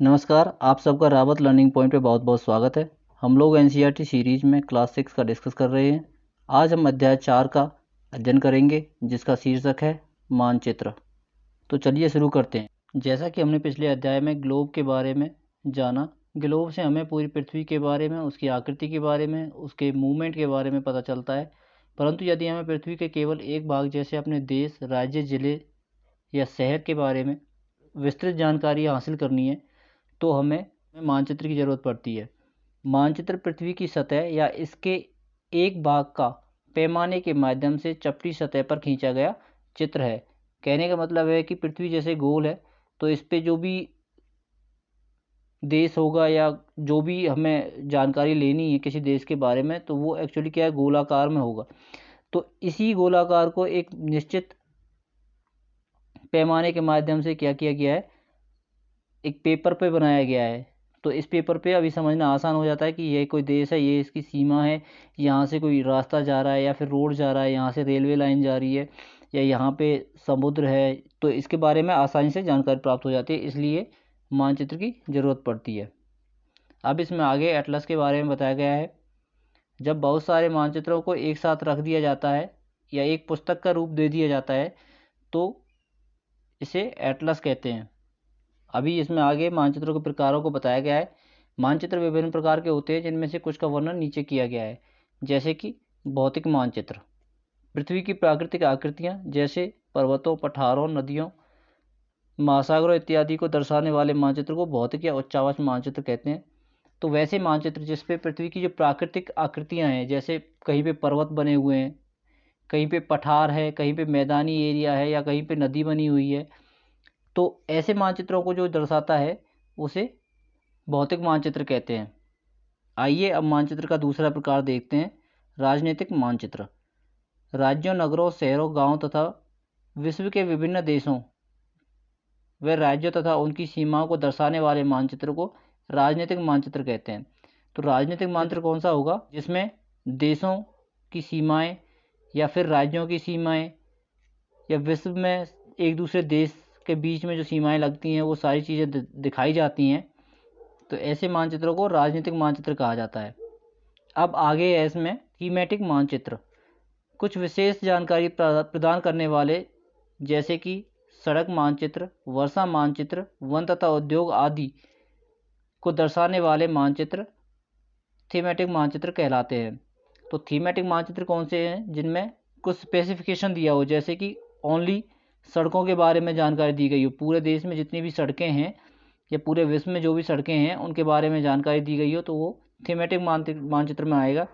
नमस्कार, आप सबका रावत लर्निंग पॉइंट पे बहुत बहुत स्वागत है। हम लोग एनसीईआरटी सीरीज में क्लास 6 का डिस्कस कर रहे हैं। आज हम अध्याय 4 का अध्ययन करेंगे जिसका शीर्षक है मानचित्र। तो चलिए शुरू करते हैं। जैसा कि हमने पिछले अध्याय में ग्लोब के बारे में जाना, ग्लोब से हमें पूरी पृथ्वी के बारे में, उसकी आकृति के बारे में, उसके मूवमेंट के बारे में पता चलता है। परंतु यदि हमें पृथ्वी के केवल एक भाग जैसे अपने देश, राज्य, ज़िले या शहर के बारे में विस्तृत जानकारी हासिल करनी है तो हमें मानचित्र की ज़रूरत पड़ती है। मानचित्र पृथ्वी की सतह या इसके एक भाग का पैमाने के माध्यम से चपटी सतह पर खींचा गया चित्र है। कहने का मतलब है कि पृथ्वी जैसे गोल है तो इस पे जो भी देश होगा या जो भी हमें जानकारी लेनी है किसी देश के बारे में, तो वो एक्चुअली क्या है, गोलाकार में होगा। तो इसी गोलाकार को एक निश्चित पैमाने के माध्यम से क्या किया गया है, एक पेपर पे बनाया गया है। तो इस पेपर पे अभी समझना आसान हो जाता है कि ये कोई देश है, ये इसकी सीमा है, यहाँ से कोई रास्ता जा रहा है या फिर रोड जा रहा है, यहाँ से रेलवे लाइन जा रही है या यहाँ पे समुद्र है। तो इसके बारे में आसानी से जानकारी प्राप्त हो जाती है, इसलिए मानचित्र की ज़रूरत पड़ती है। अब इसमें आगे एटलस के बारे में बताया गया है। जब बहुत सारे मानचित्रों को एक साथ रख दिया जाता है या एक पुस्तक का रूप दे दिया जाता है तो इसे एटलस कहते हैं। अभी इसमें आगे मानचित्रों के प्रकारों को बताया गया है। मानचित्र विभिन्न प्रकार के होते हैं जिनमें से कुछ का वर्णन नीचे किया गया है। जैसे कि भौतिक मानचित्र, पृथ्वी की प्राकृतिक आकृतियाँ जैसे पर्वतों, पठारों, नदियों, महासागरों इत्यादि को दर्शाने वाले मानचित्र को भौतिक या उच्चावच मानचित्र कहते हैं। तो वैसे मानचित्र जिसपे पृथ्वी की जो प्राकृतिक आकृतियाँ हैं, जैसे कहीं पे पर्वत बने हुए हैं, कहीं पे पठार है, कहीं पे मैदानी एरिया है या कहीं पे नदी बनी हुई है, तो ऐसे मानचित्रों को जो दर्शाता है उसे भौतिक मानचित्र कहते हैं। आइए अब मानचित्र का दूसरा प्रकार देखते हैं, राजनीतिक मानचित्र। राज्यों, नगरों, शहरों, गांवों तथा विश्व के विभिन्न देशों व राज्यों तथा उनकी सीमाओं को दर्शाने वाले मानचित्र को राजनीतिक मानचित्र कहते हैं। तो राजनीतिक मानचित्र कौन सा होगा, जिसमें देशों की सीमाएं या फिर राज्यों की सीमाएं या विश्व में एक दूसरे देश के बीच में जो सीमाएं लगती हैं वो सारी चीज़ें दिखाई जाती हैं। तो ऐसे मानचित्रों को राजनीतिक मानचित्र कहा जाता है। अब आगे है इसमें थीमेटिक मानचित्र, कुछ विशेष जानकारी प्रदान करने वाले, जैसे कि सड़क मानचित्र, वर्षा मानचित्र, वन तथा उद्योग आदि को दर्शाने वाले मानचित्र थीमेटिक मानचित्र कहलाते हैं। तो थीमेटिक मानचित्र कौन से हैं, जिनमें कुछ स्पेसिफिकेशन दिया हो, जैसे कि ओनली सड़कों के बारे में जानकारी दी गई हो, पूरे देश में जितनी भी सड़कें हैं या पूरे विश्व में जो भी सड़कें हैं उनके बारे में जानकारी दी गई हो, तो वो थीमेटिक मानचित्र में आएगा।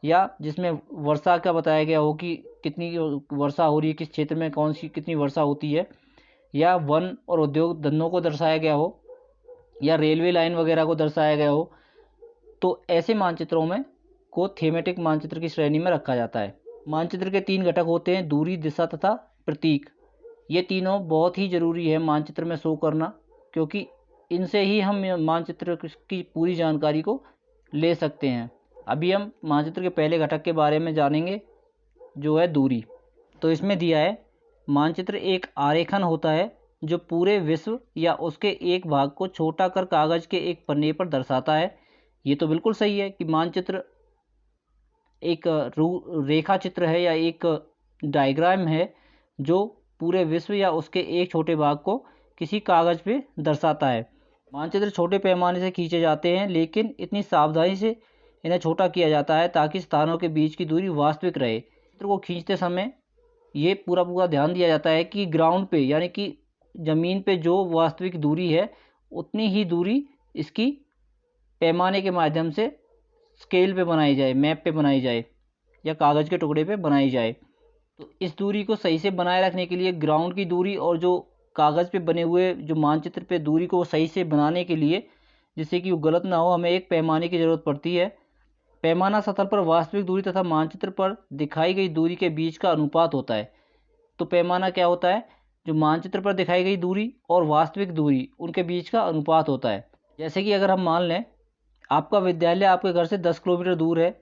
या जिसमें वर्षा का बताया गया हो कि कितनी वर्षा हो रही है, किस क्षेत्र में कौन सी कितनी वर्षा होती है, या वन और उद्योग धंधों को दर्शाया गया हो, या रेलवे लाइन वगैरह को दर्शाया गया हो, तो ऐसे मानचित्रों में को थीमेटिक मानचित्र की श्रेणी में रखा जाता है। मानचित्र के 3 घटक होते हैं, दूरी, दिशा तथा प्रतीक। ये तीनों बहुत ही ज़रूरी है मानचित्र में शो करना, क्योंकि इनसे ही हम मानचित्र की पूरी जानकारी को ले सकते हैं। अभी हम मानचित्र के पहले घटक के बारे में जानेंगे, जो है दूरी। तो इसमें दिया है, मानचित्र एक आरेखन होता है जो पूरे विश्व या उसके एक भाग को छोटा कर कागज़ के एक पन्ने पर दर्शाता है। ये तो बिल्कुल सही है कि मानचित्र एक रेखा चित्र है या एक डायग्राम है जो पूरे विश्व या उसके एक छोटे भाग को किसी कागज़ पे दर्शाता है। मानचित्र छोटे पैमाने से खींचे जाते हैं, लेकिन इतनी सावधानी से इन्हें छोटा किया जाता है ताकि स्थानों के बीच की दूरी वास्तविक रहे। चित्र को खींचते समय ये पूरा ध्यान दिया जाता है कि ग्राउंड पे यानी कि ज़मीन पे जो वास्तविक दूरी है उतनी ही दूरी इसकी पैमाने के माध्यम से स्केल पे बनाई जाए, मैप पे बनाई जाए या कागज़ के टुकड़े पे बनाई जाए। तो इस दूरी को सही से बनाए रखने के लिए ग्राउंड की दूरी और जो कागज़ पे बने हुए जो मानचित्र पे दूरी को सही से बनाने के लिए, जिससे कि वो गलत ना हो, हमें एक पैमाने की ज़रूरत पड़ती है। पैमाना सतह पर वास्तविक दूरी तथा मानचित्र पर दिखाई गई दूरी के बीच का अनुपात होता है। तो पैमाना क्या होता है, जो मानचित्र पर दिखाई गई दूरी और वास्तविक दूरी उनके बीच का अनुपात होता है। जैसे कि अगर हम मान लें आपका विद्यालय आपके घर से 10 किलोमीटर दूर है,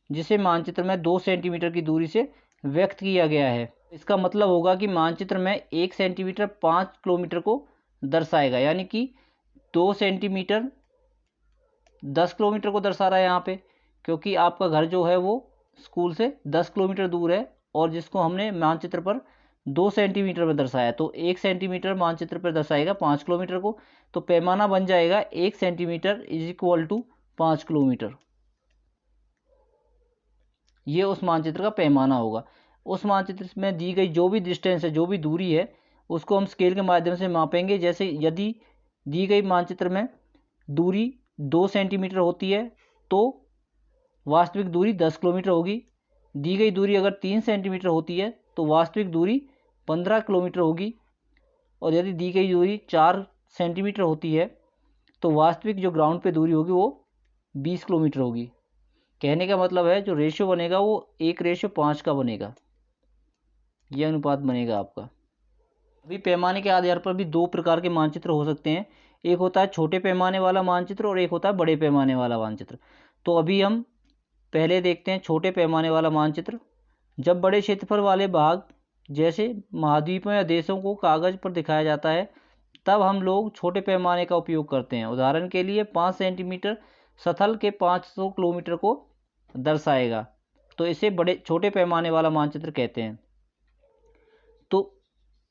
जिसे मानचित्र में 2 सेंटीमीटर की दूरी से व्यक्त किया गया है। इसका मतलब होगा कि मानचित्र में 1 सेंटीमीटर 5 किलोमीटर को दर्शाएगा, यानी कि 2 सेंटीमीटर 10 किलोमीटर को दर्शा रहा है यहाँ पे, क्योंकि आपका घर जो है वो स्कूल से 10 किलोमीटर दूर है, और जिसको हमने मानचित्र पर 2 सेंटीमीटर में दर्शाया, तो 1 सेंटीमीटर मानचित्र पर दर्शाएगा 5 किलोमीटर को, तो पैमाना बन जाएगा 1 centimetre is equal to 5 kilometre. ये उस मानचित्र का पैमाना होगा। उस मानचित्र में दी गई जो भी डिस्टेंस है, जो भी दूरी है, उसको हम स्केल के माध्यम से मापेंगे। जैसे यदि दी गई मानचित्र में दूरी 2 सेंटीमीटर होती है तो वास्तविक दूरी 10 किलोमीटर होगी। दी गई दूरी अगर 3 सेंटीमीटर होती है तो वास्तविक दूरी 15 किलोमीटर होगी। और यदि दी गई दूरी 4 सेंटीमीटर होती है तो वास्तविक जो ग्राउंड पे दूरी होगी वो 20 किलोमीटर होगी। कहने का मतलब है जो रेशियो बनेगा वो 1:5 का बनेगा, यह अनुपात बनेगा आपका। अभी पैमाने के आधार पर भी 2 प्रकार के मानचित्र हो सकते हैं, एक होता है छोटे पैमाने वाला मानचित्र और एक होता है बड़े पैमाने वाला मानचित्र। तो अभी हम पहले देखते हैं छोटे पैमाने वाला मानचित्र। जब बड़े क्षेत्रफल वाले भाग जैसे महाद्वीपों या देशों को कागज पर दिखाया जाता है तब हम लोग छोटे पैमाने का उपयोग करते हैं। उदाहरण के लिए 5 सेंटीमीटर सतह के 500 किलोमीटर को दर्शाएगा, तो इसे छोटे पैमाने वाला मानचित्र कहते हैं। तो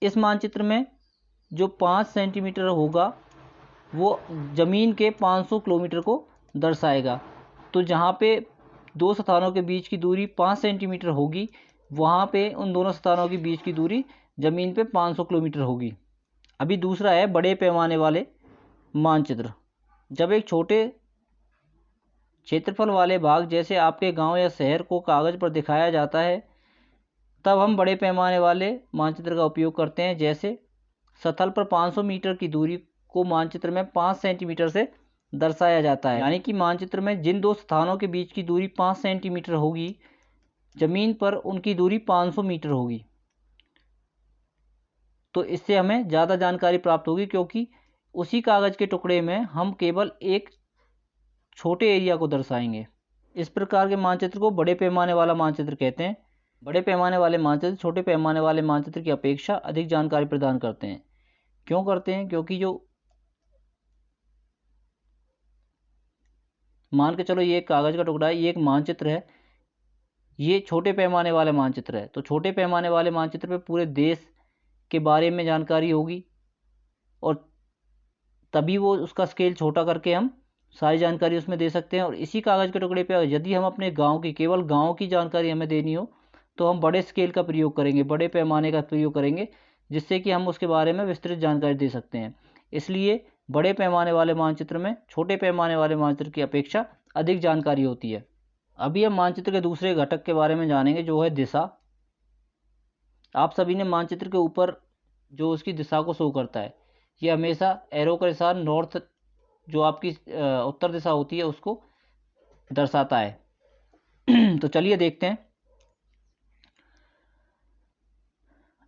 इस मानचित्र में जो 5 सेंटीमीटर होगा वो ज़मीन के 500 किलोमीटर को दर्शाएगा। तो जहाँ पे दो स्थानों के बीच की दूरी 5 सेंटीमीटर होगी, वहाँ पे उन दोनों स्थानों के बीच की दूरी ज़मीन पे 500 किलोमीटर होगी। अभी दूसरा है बड़े पैमाने वाले मानचित्र। जब एक छोटे क्षेत्रफल वाले भाग जैसे आपके गांव या शहर को कागज़ पर दिखाया जाता है तब हम बड़े पैमाने वाले मानचित्र का उपयोग करते हैं। जैसे सतह पर 500 मीटर की दूरी को मानचित्र में 5 सेंटीमीटर से दर्शाया जाता है। यानी कि मानचित्र में जिन दो स्थानों के बीच की दूरी 5 सेंटीमीटर होगी, ज़मीन पर उनकी दूरी 500 मीटर होगी। तो इससे हमें ज़्यादा जानकारी प्राप्त होगी, क्योंकि उसी कागज़ के टुकड़े में हम केवल एक छोटे एरिया को दर्शाएंगे। इस प्रकार के मानचित्र को बड़े पैमाने वाला मानचित्र कहते हैं। बड़े पैमाने वाले मानचित्र छोटे पैमाने वाले मानचित्र की अपेक्षा अधिक जानकारी प्रदान करते हैं। क्यों करते हैं? क्योंकि जो मान के चलो ये एक कागज़ का टुकड़ा है, ये एक मानचित्र है, ये छोटे पैमाने वाले मानचित्र है। तो छोटे पैमाने वाले मानचित्र पे पूरे देश के बारे में जानकारी होगी और तभी वो उसका स्केल छोटा करके हम सारी जानकारी उसमें दे सकते हैं। और इसी कागज़ के टुकड़े पे यदि हम अपने गांव की केवल गांव की जानकारी हमें देनी हो तो हम बड़े स्केल का प्रयोग करेंगे, बड़े पैमाने का प्रयोग करेंगे, जिससे कि हम उसके बारे में विस्तृत जानकारी दे सकते हैं। इसलिए बड़े पैमाने वाले मानचित्र में छोटे पैमाने वाले मानचित्र की अपेक्षा अधिक जानकारी होती है। अभी हम मानचित्र के दूसरे घटक के बारे में जानेंगे, जो है दिशा। आप सभी ने मानचित्र के ऊपर जो उसकी दिशा को शो करता है, ये हमेशा एरो के साथ नॉर्थ जो आपकी उत्तर दिशा होती है उसको दर्शाता है। तो चलिए देखते हैं।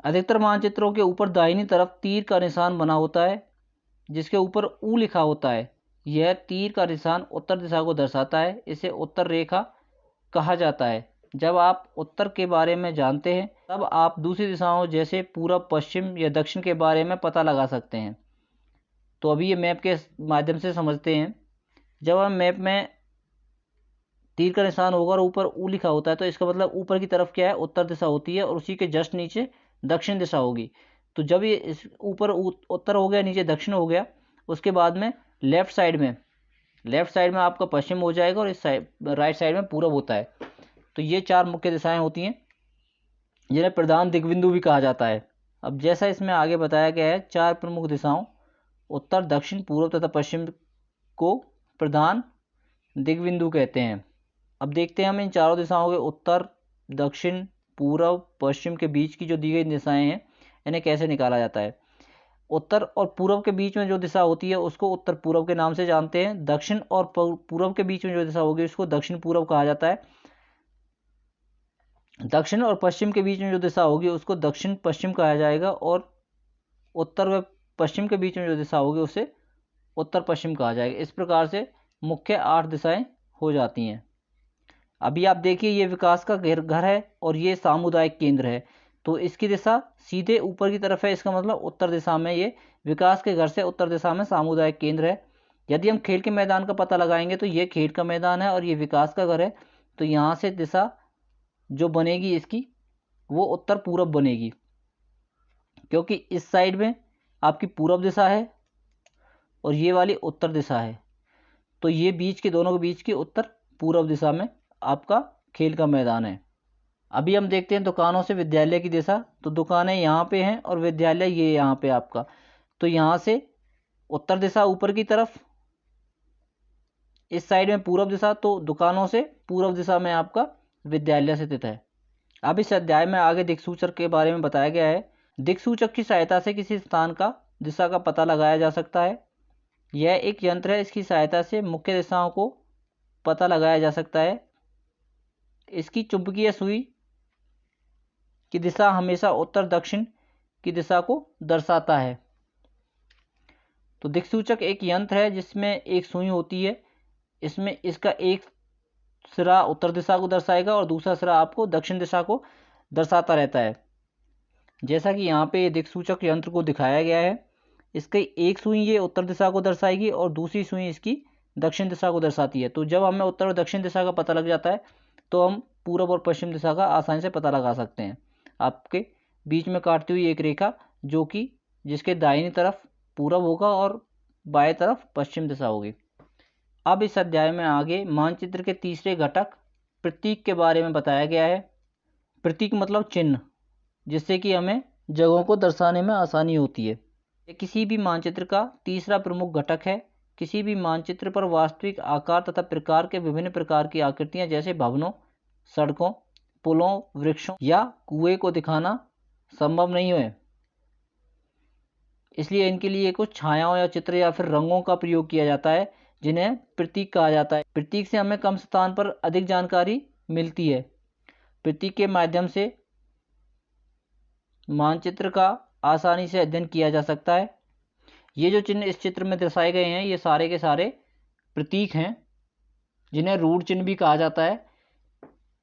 अधिकतर मानचित्रों के ऊपर दाहिनी तरफ तीर का निशान बना होता है जिसके ऊपर U लिखा होता है। यह तीर का निशान उत्तर दिशा को दर्शाता है। इसे उत्तर रेखा कहा जाता है। जब आप उत्तर के बारे में जानते हैं तब आप दूसरी दिशाओं जैसे पूरब, पश्चिम या दक्षिण के बारे में पता लगा सकते हैं। तो अभी ये मैप के माध्यम से समझते हैं। जब हम मैप में तीर का निशान होगा और ऊपर U लिखा होता है तो इसका मतलब ऊपर की तरफ क्या है, उत्तर दिशा होती है, और उसी के जस्ट नीचे दक्षिण दिशा होगी। तो जब ये इस ऊपर उत्तर हो गया, नीचे दक्षिण हो गया, उसके बाद में लेफ्ट साइड में आपका पश्चिम हो जाएगा और इस साइड राइट साइड में पूरब होता है। तो ये 4 मुख्य दिशाएं होती हैं जिन्हें प्रधान दिग्बिंदु भी कहा जाता है। अब जैसा इसमें आगे बताया गया है, 4 प्रमुख दिशाओं उत्तर, दक्षिण, पूर्व तथा पश्चिम को प्रधान दिग्बिंदु कहते हैं। अब देखते हैं हम इन चारों दिशाओं के उत्तर, दक्षिण, पूर्व, पश्चिम के बीच की जो दी गई दिशाएं हैं इन्हें कैसे निकाला जाता है। उत्तर और पूर्व के बीच में जो दिशा होती है उसको उत्तर पूर्व के नाम से जानते हैं। दक्षिण और पूर्व के बीच में जो दिशा होगी उसको दक्षिण पूर्व कहा जाता है। दक्षिण और पश्चिम के बीच में जो दिशा होगी उसको दक्षिण पश्चिम कहा जाएगा, और उत्तर व पश्चिम के बीच में जो दिशा होगी उसे उत्तर पश्चिम कहा जाएगा। इस प्रकार से मुख्य 8 दिशाएं हो जाती हैं। अभी आप देखिए ये विकास का घर है और ये सामुदायिक केंद्र है, तो इसकी दिशा सीधे ऊपर की तरफ है। इसका मतलब उत्तर दिशा में ये विकास के घर से उत्तर दिशा में सामुदायिक केंद्र है। यदि हम खेल के मैदान का पता लगाएंगे तो ये खेल का मैदान है और ये विकास का घर है, तो यहाँ से दिशा जो बनेगी इसकी वो उत्तर पूरब बनेगी, क्योंकि इस साइड में आपकी पूरब दिशा है और ये वाली उत्तर दिशा है, तो ये बीच के दोनों के बीच की उत्तर पूरब दिशा में आपका खेल का मैदान है। अभी हम देखते हैं दुकानों से विद्यालय की दिशा, तो दुकानें यहाँ पे हैं और विद्यालय ये यहाँ पे आपका, तो यहाँ से उत्तर दिशा ऊपर की तरफ, इस साइड में पूरब दिशा, तो दुकानों से पूरब दिशा में आपका विद्यालय स्थित है। अब इस अध्याय में आगे दिक्सूचक के बारे में बताया गया है। दिक्सूचक की सहायता से किसी स्थान का दिशा का पता लगाया जा सकता है। यह एक यंत्र है, इसकी सहायता से मुख्य दिशाओं को पता लगाया जा सकता है। इसकी चुंबकीय सुई की दिशा हमेशा उत्तर दक्षिण की दिशा को दर्शाता है। तो दिक्सूचक एक यंत्र है जिसमें एक सुई होती है, इसमें इसका एक सिरा उत्तर दिशा को दर्शाएगा और दूसरा सिरा आपको दक्षिण दिशा को दर्शाता रहता है। जैसा कि यहाँ पे दिक्सूचक यंत्र को दिखाया गया है, इसकी एक सुई ये उत्तर दिशा को दर्शाएगी और दूसरी सुई इसकी दक्षिण दिशा को दर्शाती है। तो जब हमें उत्तर और दक्षिण दिशा का पता लग जाता है तो हम पूरब और पश्चिम दिशा का आसानी से पता लगा सकते हैं। आपके बीच में काटती हुई एक रेखा जो कि जिसके दाहिनी तरफ पूरब होगा और बाएं तरफ पश्चिम दिशा होगी। अब इस अध्याय में आगे मानचित्र के तीसरे घटक प्रतीक के बारे में बताया गया है। प्रतीक मतलब चिन्ह, जिससे कि हमें जगहों को दर्शाने में आसानी होती है। ये किसी भी मानचित्र का तीसरा प्रमुख घटक है। किसी भी मानचित्र पर वास्तविक आकार तथा प्रकार के विभिन्न प्रकार की आकृतियां जैसे भवनों, सड़कों, पुलों, वृक्षों या कुएं को दिखाना संभव नहीं है। इसलिए इनके लिए कुछ छायाओं या चित्र या फिर रंगों का प्रयोग किया जाता है, जिन्हें प्रतीक कहा जाता है। प्रतीक से हमें कम स्थान पर अधिक जानकारी मिलती है। प्रतीक के माध्यम से मानचित्र का आसानी से अध्ययन किया जा सकता है। ये जो चिन्ह इस चित्र में दर्शाए गए हैं, ये सारे के सारे प्रतीक हैं, जिन्हें रूढ़ चिन्ह भी कहा जाता है।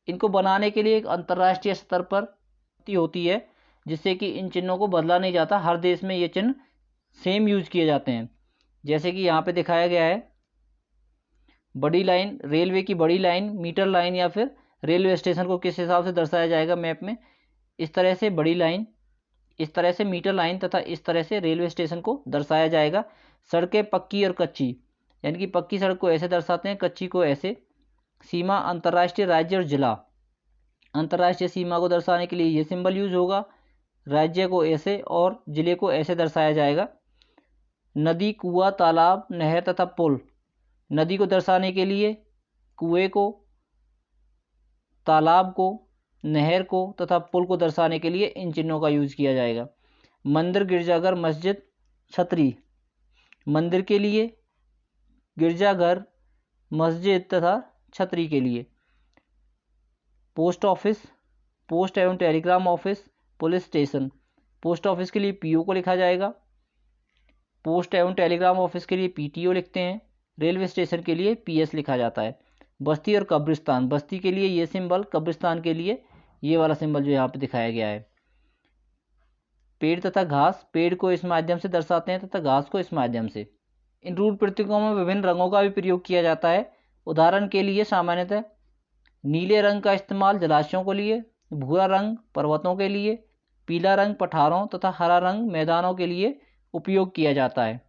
इनको बनाने के लिए एक अंतर्राष्ट्रीय स्तर पर होती है, जिससे कि इन चिन्हों को बदला नहीं जाता। हर देश में ये चिन्ह सेम यूज किए जाते हैं। जैसे कि यहाँ पे दिखाया गया है, बड़ी लाइन, रेलवे की बड़ी लाइन, मीटर लाइन या फिर रेलवे स्टेशन को किस हिसाब से दर्शाया जाएगा मैप में, इस तरह से बड़ी लाइन, इस तरह से मीटर लाइन तथा इस तरह से रेलवे स्टेशन को दर्शाया जाएगा। सड़कें पक्की और कच्ची, यानी कि पक्की सड़क को ऐसे दर्शाते हैं, कच्ची को ऐसे। सीमा अंतर्राष्ट्रीय, राज्य और जिला। अंतर्राष्ट्रीय सीमा को दर्शाने के लिए ये सिंबल यूज होगा, राज्य को ऐसे और जिले को ऐसे दर्शाया जाएगा। नदी, कुआं, तालाब, नहर तथा पुल। नदी को दर्शाने के लिए कुएं को, तालाब को, नहर को तथा पुल को दर्शाने के लिए इन चिन्हों का यूज किया जाएगा। मंदिर, गिरजाघर, मस्जिद, छतरी। मंदिर के लिए, गिरजाघर, मस्जिद तथा छतरी के लिए। पोस्ट ऑफिस, पोस्ट एवं Telegram office, police station. Post office के लिए पीओ को लिखा जाएगा, पोस्ट एवं टेलीग्राम ऑफिस के लिए पीटीओ लिखते हैं। रेलवे स्टेशन के लिए पीएस लिखा जाता है। बस्ती और कब्रिस्तान, बस्ती के लिए ये सिंबल, कब्रिस्तान के लिए ये वाला सिंबल जो यहाँ पे दिखाया गया है। पेड़ तथा घास, पेड़ को इस माध्यम से दर्शाते हैं तथा घास को इस माध्यम से। इन रूढ़ प्रतीकों में विभिन्न रंगों का भी प्रयोग किया जाता है। उदाहरण के लिए सामान्यतः नीले रंग का इस्तेमाल जलाशयों के लिए, भूरा रंग पर्वतों के लिए, पीला रंग पठारों तथा हरा रंग मैदानों के लिए उपयोग किया जाता है।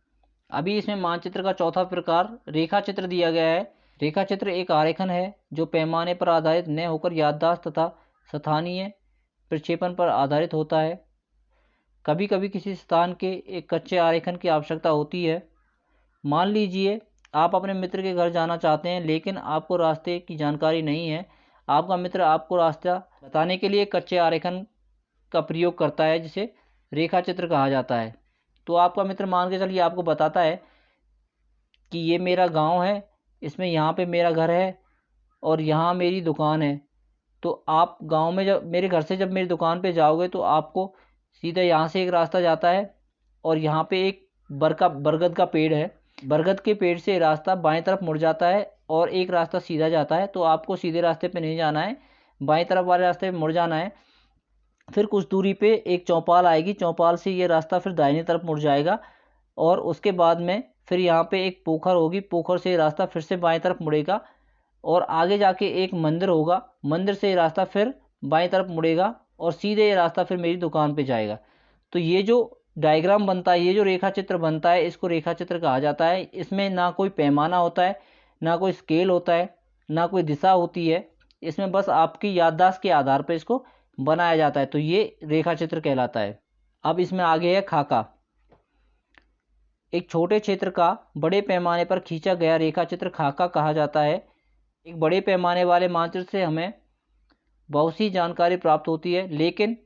अभी इसमें मानचित्र का चौथा प्रकार रेखा चित्र दिया गया है। रेखा चित्र एक आरेखन है जो पैमाने पर आधारित न होकर याददाश्त तथा स्थानीय प्रक्षेपण पर आधारित होता है। कभी कभी किसी स्थान के एक कच्चे आरेखन की आवश्यकता होती है। मान लीजिए आप अपने मित्र के घर जाना चाहते हैं, लेकिन आपको रास्ते की जानकारी नहीं है। आपका मित्र आपको रास्ता बताने के लिए कच्चे आरेखन का प्रयोग करता है, जिसे रेखा चित्र कहा जाता है। तो आपका मित्र मान के चलिए आपको बताता है कि ये मेरा गांव है, इसमें यहाँ पे मेरा घर है और यहाँ मेरी दुकान है। तो आप गांव में जब मेरे घर से जब मेरी दुकान पे जाओगे तो आपको सीधा यहाँ से एक रास्ता जाता है और यहाँ पे एक बरगद का पेड़ है। बरगद के पेड़ से रास्ता बाएं तरफ मुड़ जाता है और एक रास्ता सीधा जाता है। तो आपको सीधे रास्ते पे नहीं जाना है, बाएं तरफ वाले रास्ते पे मुड़ जाना है। फिर कुछ दूरी पे एक चौपाल आएगी, चौपाल से ये रास्ता फिर दाहिनी तरफ मुड़ जाएगा और उसके बाद में फिर यहाँ पे एक पोखर होगी, पोखर से रास्ता फिर से बाएं तरफ मुड़ेगा और आगे जाके एक मंदिर होगा, मंदिर से रास्ता फिर बाएं तरफ मुड़ेगा और सीधे ये रास्ता फिर मेरी दुकान पे जाएगा। तो ये जो डायग्राम बनता है, ये जो रेखा चित्र बनता है, इसको रेखा चित्र कहा जाता है। इसमें ना कोई पैमाना होता है, ना कोई स्केल होता है, ना कोई दिशा होती है, इसमें बस आपकी याददाश्त के आधार पर इसको बनाया जाता है। तो ये रेखा चित्र कहलाता है। अब इसमें आगे है खाका। एक छोटे क्षेत्र का बड़े पैमाने पर खींचा गया रेखा चित्र खाका कहा जाता है। एक बड़े पैमाने वाले मानचित्र से हमें बहुत सी जानकारी प्राप्त होती है, लेकिन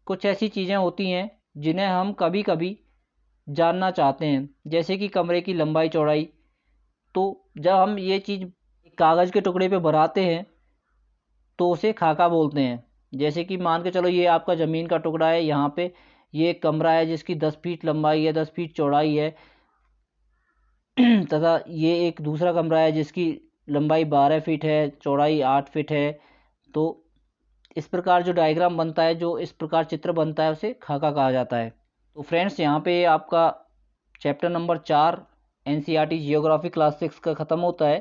कुछ ऐसी चीज़ें होती हैं जिन्हें हम कभी कभी जानना चाहते हैं, जैसे कि कमरे की लंबाई चौड़ाई। तो जब हम ये चीज़ कागज़ के टुकड़े पे बनाते हैं तो उसे खाका बोलते हैं। जैसे कि मान के चलो ये आपका ज़मीन का टुकड़ा है, यहाँ पे ये एक कमरा है जिसकी 10 फीट लंबाई है, 10 फीट चौड़ाई है तथा ये एक दूसरा कमरा है जिसकी लंबाई 12 फीट है, चौड़ाई 8 फीट है। तो इस प्रकार जो डायग्राम बनता है, जो इस प्रकार चित्र बनता है, उसे खाका कहा जाता है। तो फ्रेंड्स, यहाँ पे आपका chapter number 4 NCERT geography class 6 का ख़त्म होता है।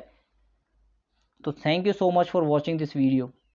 तो thank you so much for watching this video.